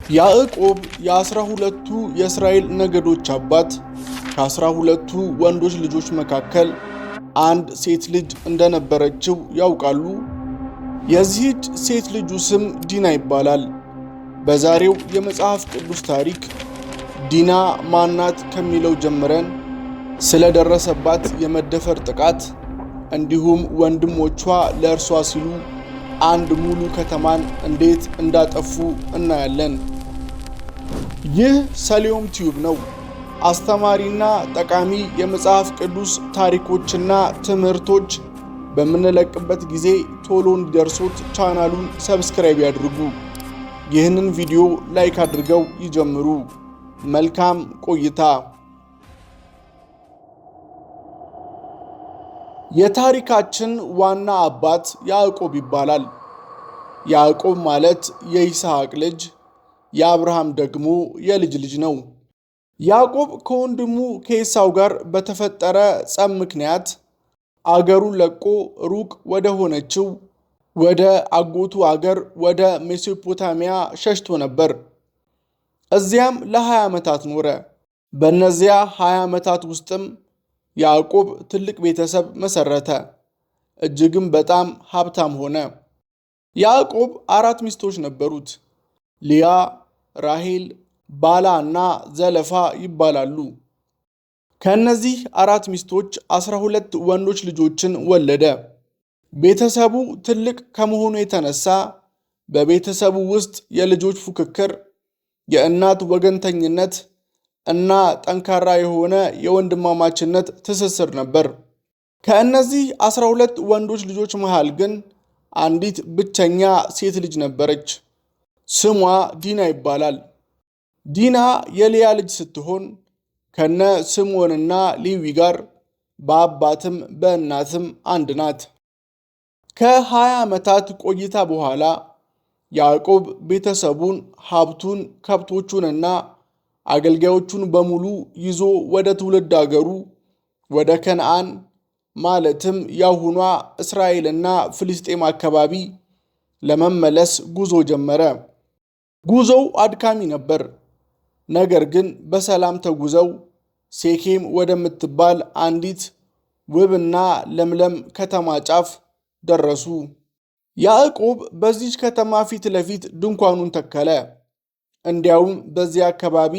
ያዕቆብ የ12ቱ የእስራኤል ነገዶች አባት ከ12ቱ ወንዶች ልጆች መካከል አንድ ሴት ልጅ እንደነበረችው ያውቃሉ? የዚህች ሴት ልጁ ስም ዲና ይባላል። በዛሬው የመጽሐፍ ቅዱስ ታሪክ ዲና ማናት ከሚለው ጀምረን ስለደረሰባት የመደፈር ጥቃት እንዲሁም ወንድሞቿ ለእርሷ ሲሉ አንድ ሙሉ ከተማን እንዴት እንዳጠፉ እናያለን። ይህ ሰሊሆም ቲዩብ ነው። አስተማሪና ጠቃሚ የመጽሐፍ ቅዱስ ታሪኮችና ትምህርቶች በምንለቅበት ጊዜ ቶሎ እንዲደርሶት ቻናሉን ሰብስክራይብ ያድርጉ። ይህንን ቪዲዮ ላይክ አድርገው ይጀምሩ። መልካም ቆይታ። የታሪካችን ዋና አባት ያዕቆብ ይባላል። ያዕቆብ ማለት የይስሐቅ ልጅ፣ የአብርሃም ደግሞ የልጅ ልጅ ነው። ያዕቆብ ከወንድሙ ከኤሳው ጋር በተፈጠረ ጸብ ምክንያት አገሩን ለቆ ሩቅ ወደ ሆነችው ወደ አጎቱ አገር ወደ ሜሶፖታሚያ ሸሽቶ ነበር። እዚያም ለ20 ዓመታት ኖረ። በእነዚያ 20 ዓመታት ውስጥም ያዕቆብ ትልቅ ቤተሰብ መሰረተ፣ እጅግም በጣም ሀብታም ሆነ። ያዕቆብ 4 ሚስቶች ነበሩት። ሊያ፣ ራሔል፣ ባላ እና ዘለፋ ይባላሉ። ከእነዚህ 4 ሚስቶች 12 ወንዶች ልጆችን ወለደ። ቤተሰቡ ትልቅ ከመሆኑ የተነሳ በቤተሰቡ ውስጥ የልጆች ፉክክር፣ የእናት ወገንተኝነት እና ጠንካራ የሆነ የወንድማማችነት ትስስር ነበር። ከእነዚህ 12 ወንዶች ልጆች መሃል ግን አንዲት ብቸኛ ሴት ልጅ ነበረች። ስሟ ዲና ይባላል። ዲና የሊያ ልጅ ስትሆን ከነ ስምዖንና ሌዊ ጋር በአባትም በእናትም አንድ ናት። ከ20 ዓመታት ቆይታ በኋላ ያዕቆብ ቤተሰቡን፣ ሀብቱን፣ ከብቶቹንና አገልጋዮቹን በሙሉ ይዞ ወደ ትውልድ አገሩ ወደ ከነዓን ማለትም ያሁኗ እስራኤልና ፍልስጤም አካባቢ ለመመለስ ጉዞ ጀመረ። ጉዞው አድካሚ ነበር። ነገር ግን በሰላም ተጉዘው ሴኬም ወደምትባል አንዲት ውብና ለምለም ከተማ ጫፍ ደረሱ። ያዕቆብ በዚች ከተማ ፊት ለፊት ድንኳኑን ተከለ። እንዲያውም በዚያ አካባቢ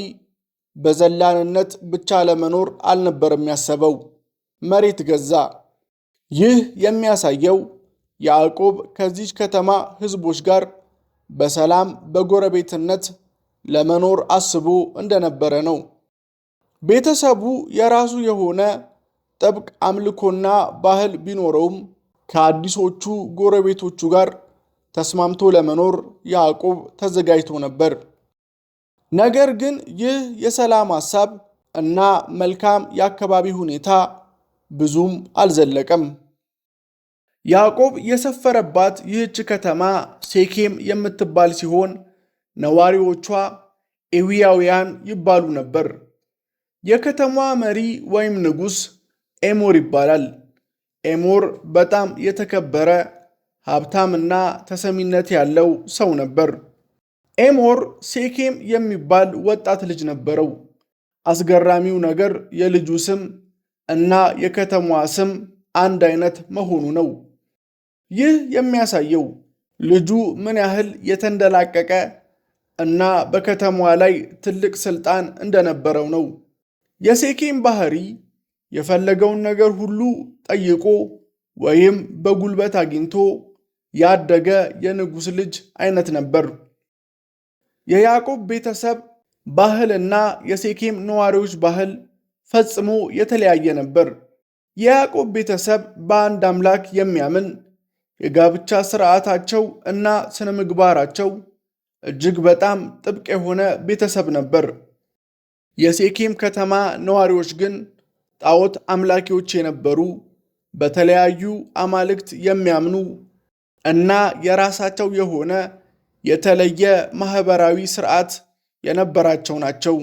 በዘላንነት ብቻ ለመኖር አልነበረም ያሰበው፣ መሬት ገዛ። ይህ የሚያሳየው ያዕቆብ ከዚች ከተማ ሕዝቦች ጋር በሰላም በጎረቤትነት ለመኖር አስቦ እንደነበረ ነው። ቤተሰቡ የራሱ የሆነ ጥብቅ አምልኮና ባህል ቢኖረውም ከአዲሶቹ ጎረቤቶቹ ጋር ተስማምቶ ለመኖር ያዕቆብ ተዘጋጅቶ ነበር። ነገር ግን ይህ የሰላም ሐሳብ እና መልካም የአካባቢ ሁኔታ ብዙም አልዘለቀም። ያዕቆብ የሰፈረባት ይህች ከተማ ሴኬም የምትባል ሲሆን ነዋሪዎቿ ኤዊያውያን ይባሉ ነበር። የከተማዋ መሪ ወይም ንጉሥ ኤሞር ይባላል። ኤሞር በጣም የተከበረ ሀብታምና ተሰሚነት ያለው ሰው ነበር። ኤሞር ሴኬም የሚባል ወጣት ልጅ ነበረው። አስገራሚው ነገር የልጁ ስም እና የከተማዋ ስም አንድ አይነት መሆኑ ነው። ይህ የሚያሳየው ልጁ ምን ያህል የተንደላቀቀ እና በከተማዋ ላይ ትልቅ ስልጣን እንደነበረው ነው። የሴኬም ባህሪ የፈለገውን ነገር ሁሉ ጠይቆ ወይም በጉልበት አግኝቶ ያደገ የንጉሥ ልጅ አይነት ነበር። የያዕቆብ ቤተሰብ ባህልና የሴኬም ነዋሪዎች ባህል ፈጽሞ የተለያየ ነበር። የያዕቆብ ቤተሰብ በአንድ አምላክ የሚያምን፣ የጋብቻ ሥርዓታቸው እና ስነ ምግባራቸው እጅግ በጣም ጥብቅ የሆነ ቤተሰብ ነበር። የሴኬም ከተማ ነዋሪዎች ግን ጣዖት አምላኪዎች የነበሩ፣ በተለያዩ አማልክት የሚያምኑ እና የራሳቸው የሆነ የተለየ ማህበራዊ ሥርዓት የነበራቸው ናቸው።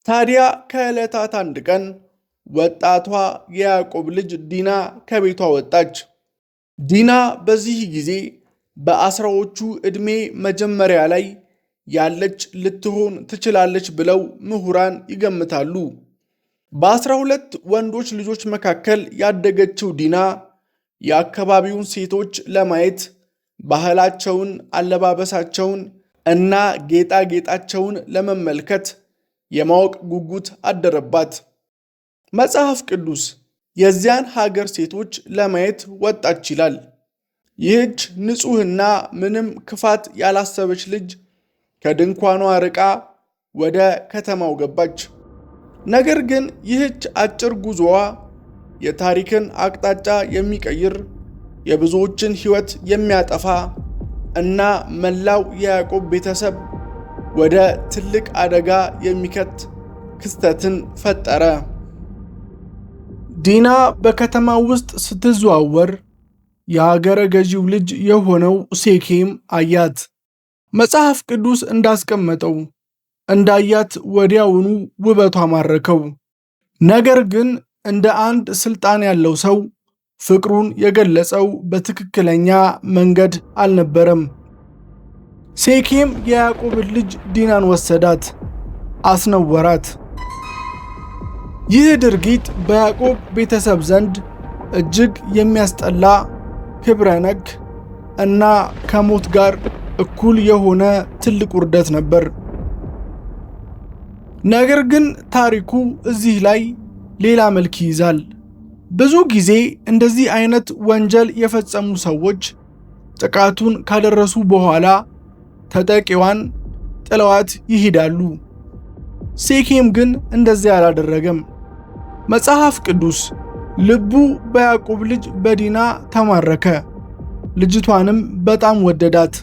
ታዲያ ከዕለታት አንድ ቀን ወጣቷ የያዕቆብ ልጅ ዲና ከቤቷ ወጣች። ዲና በዚህ ጊዜ በአስራዎቹ ዕድሜ መጀመሪያ ላይ ያለች ልትሆን ትችላለች ብለው ምሁራን ይገምታሉ። በ12 ወንዶች ልጆች መካከል ያደገችው ዲና የአካባቢውን ሴቶች ለማየት ባህላቸውን፣ አለባበሳቸውን እና ጌጣጌጣቸውን ለመመልከት የማወቅ ጉጉት አደረባት። መጽሐፍ ቅዱስ የዚያን ሀገር ሴቶች ለማየት ወጣች ይላል። ይህች ንጹሕና ምንም ክፋት ያላሰበች ልጅ ከድንኳኗ ርቃ ወደ ከተማው ገባች። ነገር ግን ይህች አጭር ጉዞዋ የታሪክን አቅጣጫ የሚቀይር፣ የብዙዎችን ሕይወት የሚያጠፋ እና መላው የያዕቆብ ቤተሰብ ወደ ትልቅ አደጋ የሚከት ክስተትን ፈጠረ። ዲና በከተማው ውስጥ ስትዘዋወር የአገረ ገዢው ልጅ የሆነው ሴኬም አያት። መጽሐፍ ቅዱስ እንዳስቀመጠው እንዳያት ወዲያውኑ ውበቷ ማረከው። ነገር ግን እንደ አንድ ስልጣን ያለው ሰው ፍቅሩን የገለጸው በትክክለኛ መንገድ አልነበረም። ሴኬም የያዕቆብን ልጅ ዲናን ወሰዳት፣ አስነወራት። ይህ ድርጊት በያዕቆብ ቤተሰብ ዘንድ እጅግ የሚያስጠላ፣ ክብረ ነክ እና ከሞት ጋር እኩል የሆነ ትልቅ ውርደት ነበር። ነገር ግን ታሪኩ እዚህ ላይ ሌላ መልክ ይይዛል። ብዙ ጊዜ እንደዚህ አይነት ወንጀል የፈጸሙ ሰዎች ጥቃቱን ካደረሱ በኋላ ተጠቂዋን ጥለዋት ይሄዳሉ። ሴኬም ግን እንደዚህ አላደረገም። መጽሐፍ ቅዱስ ልቡ በያዕቆብ ልጅ በዲና ተማረከ፣ ልጅቷንም በጣም ወደዳት፣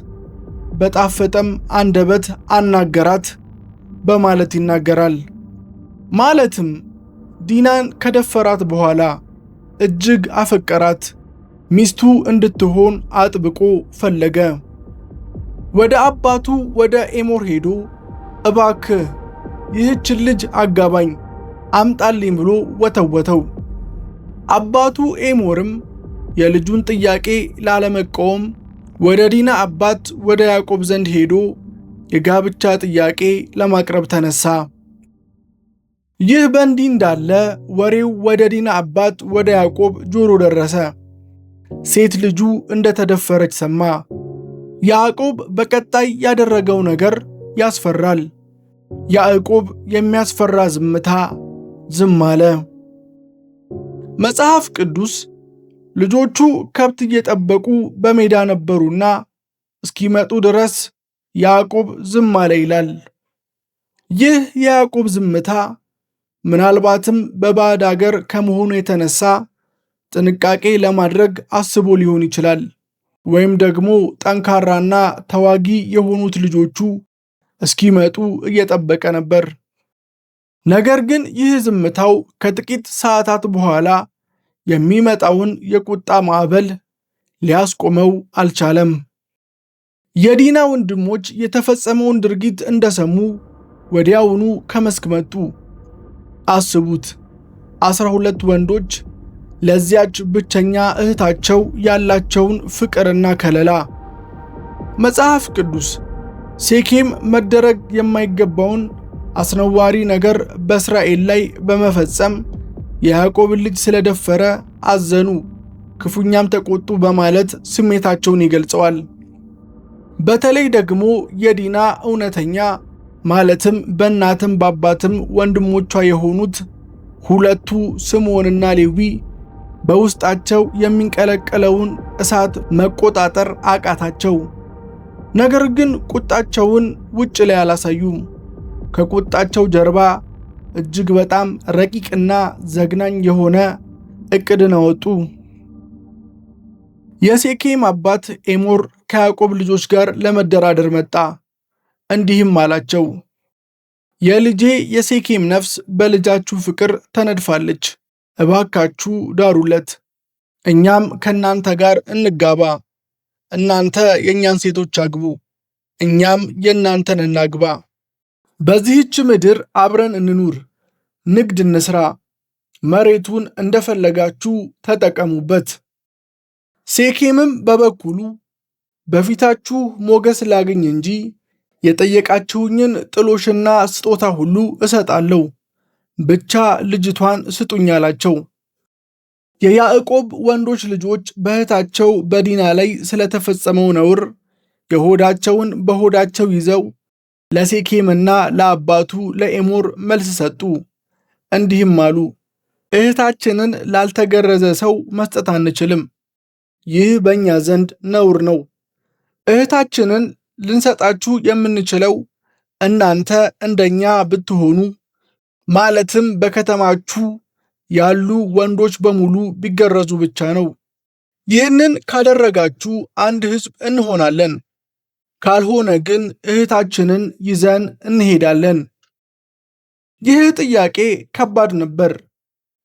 በጣፈጠም አንደበት አናገራት በማለት ይናገራል። ማለትም ዲናን ከደፈራት በኋላ እጅግ አፈቀራት፣ ሚስቱ እንድትሆን አጥብቆ ፈለገ። ወደ አባቱ ወደ ኤሞር ሄዶ እባክህ ይህችን ልጅ አጋባኝ አምጣልኝ ብሎ ወተወተው። አባቱ ኤሞርም የልጁን ጥያቄ ላለመቃወም ወደ ዲና አባት ወደ ያዕቆብ ዘንድ ሄዶ የጋብቻ ጥያቄ ለማቅረብ ተነሳ። ይህ በእንዲህ እንዳለ ወሬው ወደ ዲና አባት ወደ ያዕቆብ ጆሮ ደረሰ። ሴት ልጁ እንደተደፈረች ሰማ። ያዕቆብ በቀጣይ ያደረገው ነገር ያስፈራል። ያዕቆብ የሚያስፈራ ዝምታ ዝም አለ። መጽሐፍ ቅዱስ ልጆቹ ከብት እየጠበቁ በሜዳ ነበሩና እስኪመጡ ድረስ ያዕቆብ ዝም አለ ይላል። ይህ የያዕቆብ ዝምታ ምናልባትም በባዕድ አገር ከመሆኑ የተነሳ ጥንቃቄ ለማድረግ አስቦ ሊሆን ይችላል። ወይም ደግሞ ጠንካራና ተዋጊ የሆኑት ልጆቹ እስኪመጡ እየጠበቀ ነበር። ነገር ግን ይህ ዝምታው ከጥቂት ሰዓታት በኋላ የሚመጣውን የቁጣ ማዕበል ሊያስቆመው አልቻለም። የዲና ወንድሞች የተፈጸመውን ድርጊት እንደሰሙ ወዲያውኑ ከመስክ መጡ። አስቡት፣ 12 ወንዶች ለዚያች ብቸኛ እህታቸው ያላቸውን ፍቅርና ከለላ። መጽሐፍ ቅዱስ ሴኬም መደረግ የማይገባውን አስነዋሪ ነገር በእስራኤል ላይ በመፈጸም የያዕቆብን ልጅ ስለደፈረ አዘኑ፣ ክፉኛም ተቆጡ በማለት ስሜታቸውን ይገልጸዋል። በተለይ ደግሞ የዲና እውነተኛ ማለትም በእናትም በአባትም ወንድሞቿ የሆኑት ሁለቱ ስምዖንና ሌዊ በውስጣቸው የሚንቀለቀለውን እሳት መቆጣጠር አቃታቸው። ነገር ግን ቁጣቸውን ውጭ ላይ አላሳዩም። ከቁጣቸው ጀርባ እጅግ በጣም ረቂቅና ዘግናኝ የሆነ ዕቅድን አወጡ። የሴኬም አባት ኤሞር ከያዕቆብ ልጆች ጋር ለመደራደር መጣ። እንዲህም አላቸው፣ የልጄ የሴኬም ነፍስ በልጃችሁ ፍቅር ተነድፋለች። እባካችሁ ዳሩለት፣ እኛም ከእናንተ ጋር እንጋባ። እናንተ የእኛን ሴቶች አግቡ፣ እኛም የእናንተን እናግባ። በዚህች ምድር አብረን እንኑር፣ ንግድ እንስራ፣ መሬቱን እንደፈለጋችሁ ተጠቀሙበት። ሴኬምም በበኩሉ በፊታችሁ ሞገስ ላግኝ እንጂ የጠየቃችሁኝን ጥሎሽና ስጦታ ሁሉ እሰጣለሁ፣ ብቻ ልጅቷን ስጡኝ አላቸው። የያዕቆብ ወንዶች ልጆች በእህታቸው በዲና ላይ ስለተፈጸመው ነውር የሆዳቸውን በሆዳቸው ይዘው ለሴኬምና ለአባቱ ለኤሞር መልስ ሰጡ። እንዲህም አሉ፣ እህታችንን ላልተገረዘ ሰው መስጠት አንችልም። ይህ በእኛ ዘንድ ነውር ነው። እህታችንን ልንሰጣችሁ የምንችለው እናንተ እንደኛ ብትሆኑ፣ ማለትም በከተማችሁ ያሉ ወንዶች በሙሉ ቢገረዙ ብቻ ነው። ይህንን ካደረጋችሁ አንድ ሕዝብ እንሆናለን፣ ካልሆነ ግን እህታችንን ይዘን እንሄዳለን። ይህ ጥያቄ ከባድ ነበር።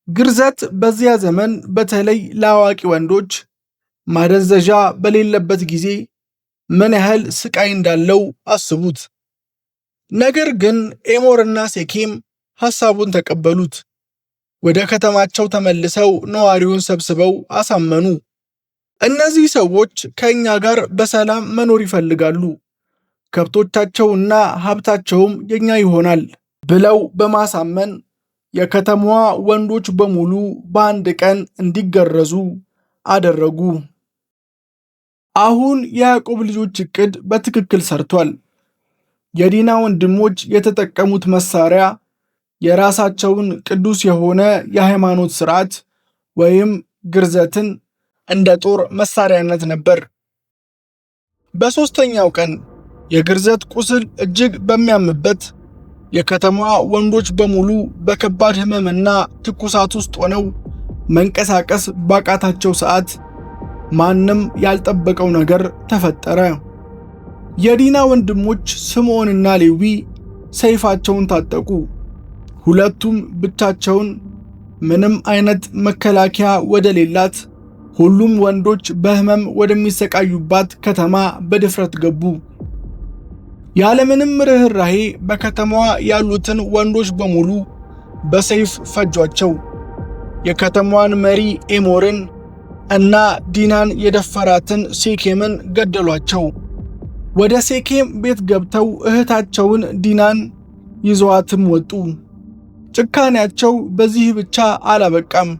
ግርዘት በዚያ ዘመን በተለይ ለአዋቂ ወንዶች ማደንዘዣ በሌለበት ጊዜ ምን ያህል ስቃይ እንዳለው አስቡት። ነገር ግን ኤሞርና ሴኬም ሐሳቡን ተቀበሉት። ወደ ከተማቸው ተመልሰው ነዋሪውን ሰብስበው አሳመኑ። እነዚህ ሰዎች ከእኛ ጋር በሰላም መኖር ይፈልጋሉ፣ ከብቶቻቸውና ሀብታቸውም የኛ ይሆናል ብለው በማሳመን የከተማዋ ወንዶች በሙሉ በአንድ ቀን እንዲገረዙ አደረጉ። አሁን የያዕቆብ ልጆች ዕቅድ በትክክል ሰርቷል። የዲና ወንድሞች የተጠቀሙት መሳሪያ የራሳቸውን ቅዱስ የሆነ የሃይማኖት ሥርዓት ወይም ግርዘትን እንደ ጦር መሳሪያነት ነበር። በሦስተኛው ቀን የግርዘት ቁስል እጅግ በሚያምበት የከተማዋ ወንዶች በሙሉ በከባድ ሕመምና ትኩሳት ውስጥ ሆነው መንቀሳቀስ ባቃታቸው ሰዓት ማንም ያልጠበቀው ነገር ተፈጠረ። የዲና ወንድሞች ስምዖንና ሌዊ ሰይፋቸውን ታጠቁ። ሁለቱም ብቻቸውን ምንም አይነት መከላከያ ወደሌላት ሁሉም ወንዶች በሕመም ወደሚሰቃዩባት ከተማ በድፍረት ገቡ። ያለምንም ርኅራኄ በከተማዋ ያሉትን ወንዶች በሙሉ በሰይፍ ፈጇቸው። የከተማዋን መሪ ኤሞርን እና ዲናን የደፈራትን ሴኬምን ገደሏቸው። ወደ ሴኬም ቤት ገብተው እህታቸውን ዲናን ይዘዋትም ወጡ። ጭካኔያቸው በዚህ ብቻ አላበቃም።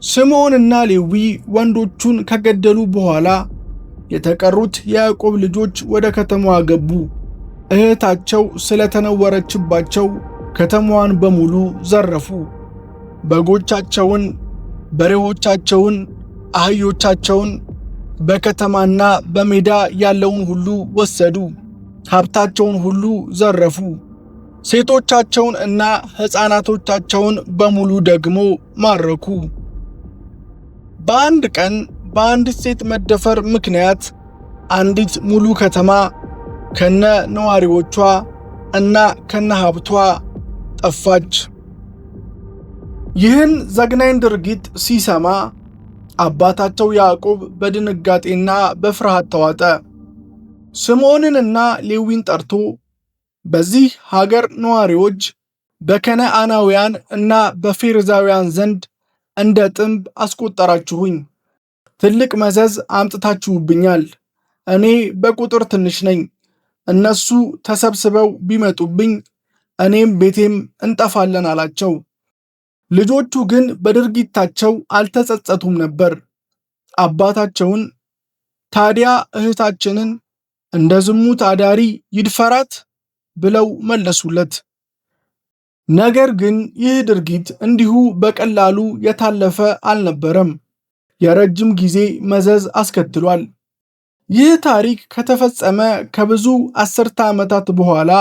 ስምዖንና ሌዊ ወንዶቹን ከገደሉ በኋላ የተቀሩት የያዕቆብ ልጆች ወደ ከተማዋ ገቡ። እህታቸው ስለተነወረችባቸው ከተማዋን በሙሉ ዘረፉ። በጎቻቸውን፣ በሬዎቻቸውን፣ አህዮቻቸውን፣ በከተማና በሜዳ ያለውን ሁሉ ወሰዱ። ሀብታቸውን ሁሉ ዘረፉ። ሴቶቻቸውን እና ሕፃናቶቻቸውን በሙሉ ደግሞ ማረኩ። በአንድ ቀን በአንዲት ሴት መደፈር ምክንያት አንዲት ሙሉ ከተማ ከነ ነዋሪዎቿ እና ከነ ሀብቷ ጠፋች። ይህን ዘግናኝ ድርጊት ሲሰማ አባታቸው ያዕቆብ በድንጋጤና በፍርሃት ተዋጠ። ስምዖንንና ሌዊን ጠርቶ በዚህ ሀገር ነዋሪዎች በከነዓናውያን እና በፌርዛውያን ዘንድ እንደ ጥምብ አስቆጠራችሁኝ። ትልቅ መዘዝ አምጥታችሁብኛል። እኔ በቁጥር ትንሽ ነኝ። እነሱ ተሰብስበው ቢመጡብኝ እኔም ቤቴም እንጠፋለን አላቸው። ልጆቹ ግን በድርጊታቸው አልተጸጸቱም ነበር። አባታቸውን ታዲያ እህታችንን እንደ ዝሙት አዳሪ ይድፈራት ብለው መለሱለት። ነገር ግን ይህ ድርጊት እንዲሁ በቀላሉ የታለፈ አልነበረም። የረጅም ጊዜ መዘዝ አስከትሏል። ይህ ታሪክ ከተፈጸመ ከብዙ አስርተ ዓመታት በኋላ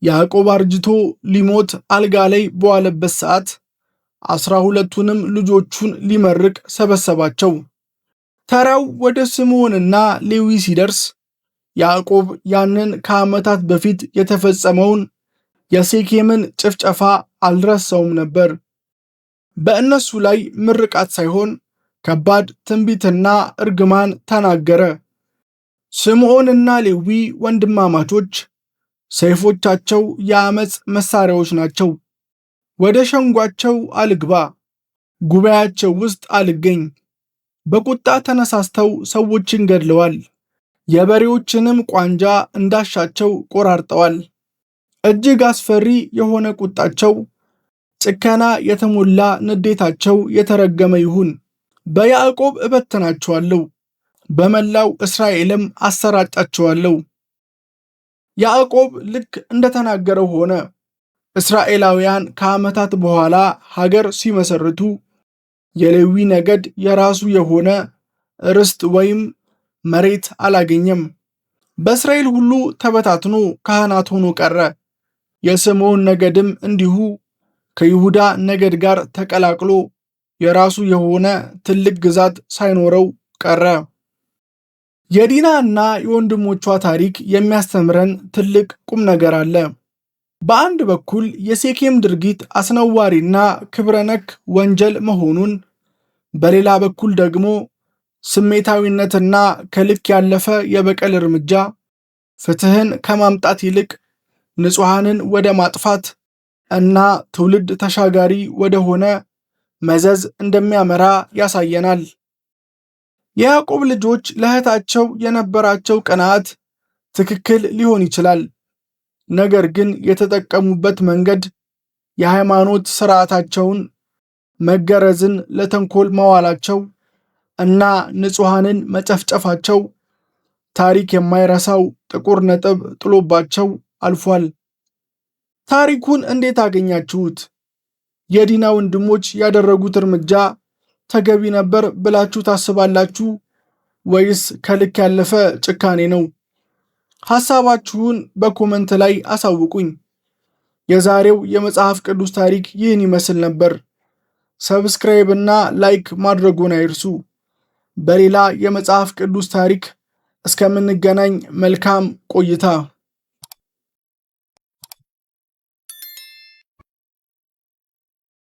ያዕቆብ አርጅቶ ሊሞት አልጋ ላይ በዋለበት ሰዓት 12ቱንም ልጆቹን ሊመርቅ ሰበሰባቸው። ተራው ወደ ስምዖንና ሌዊ ሲደርስ ያዕቆብ ያንን ከዓመታት በፊት የተፈጸመውን የሴኬምን ጭፍጨፋ አልረሳውም ነበር። በእነሱ ላይ ምርቃት ሳይሆን ከባድ ትንቢትና እርግማን ተናገረ። ስምዖንና ሌዊ ወንድማማቾች፣ ሰይፎቻቸው የዓመፅ መሳሪያዎች ናቸው። ወደ ሸንጓቸው አልግባ፣ ጉባኤያቸው ውስጥ አልገኝ። በቁጣ ተነሳስተው ሰዎችን ገድለዋል። የበሬዎችንም ቋንጃ እንዳሻቸው ቆራርጠዋል። እጅግ አስፈሪ የሆነ ቁጣቸው፣ ጭከና የተሞላ ንዴታቸው የተረገመ ይሁን። በያዕቆብ እበትናቸዋለሁ፣ በመላው እስራኤልም አሰራጫቸዋለሁ። ያዕቆብ ልክ እንደተናገረው ሆነ። እስራኤላውያን ከዓመታት በኋላ ሀገር ሲመሰርቱ የሌዊ ነገድ የራሱ የሆነ ርስት ወይም መሬት አላገኘም። በእስራኤል ሁሉ ተበታትኖ ካህናት ሆኖ ቀረ። የስምዖን ነገድም እንዲሁ ከይሁዳ ነገድ ጋር ተቀላቅሎ የራሱ የሆነ ትልቅ ግዛት ሳይኖረው ቀረ። የዲና እና የወንድሞቿ ታሪክ የሚያስተምረን ትልቅ ቁም ነገር አለ። በአንድ በኩል የሴኬም ድርጊት አስነዋሪና ክብረነክ ወንጀል መሆኑን፣ በሌላ በኩል ደግሞ ስሜታዊነትና ከልክ ያለፈ የበቀል እርምጃ ፍትህን ከማምጣት ይልቅ ንጹሐንን ወደ ማጥፋት እና ትውልድ ተሻጋሪ ወደሆነ መዘዝ እንደሚያመራ ያሳየናል። የያዕቆብ ልጆች ለእህታቸው የነበራቸው ቅንዓት ትክክል ሊሆን ይችላል። ነገር ግን የተጠቀሙበት መንገድ የሃይማኖት ሥርዓታቸውን፣ መገረዝን ለተንኮል ማዋላቸው እና ንጹሐንን መጨፍጨፋቸው ታሪክ የማይረሳው ጥቁር ነጥብ ጥሎባቸው አልፏል። ታሪኩን እንዴት አገኛችሁት? የዲና ወንድሞች ያደረጉት እርምጃ ተገቢ ነበር ብላችሁ ታስባላችሁ ወይስ ከልክ ያለፈ ጭካኔ ነው? ሐሳባችሁን በኮመንት ላይ አሳውቁኝ። የዛሬው የመጽሐፍ ቅዱስ ታሪክ ይህን ይመስል ነበር። ሰብስክራይብ እና ላይክ ማድረጉን አይርሱ። በሌላ የመጽሐፍ ቅዱስ ታሪክ እስከምንገናኝ መልካም ቆይታ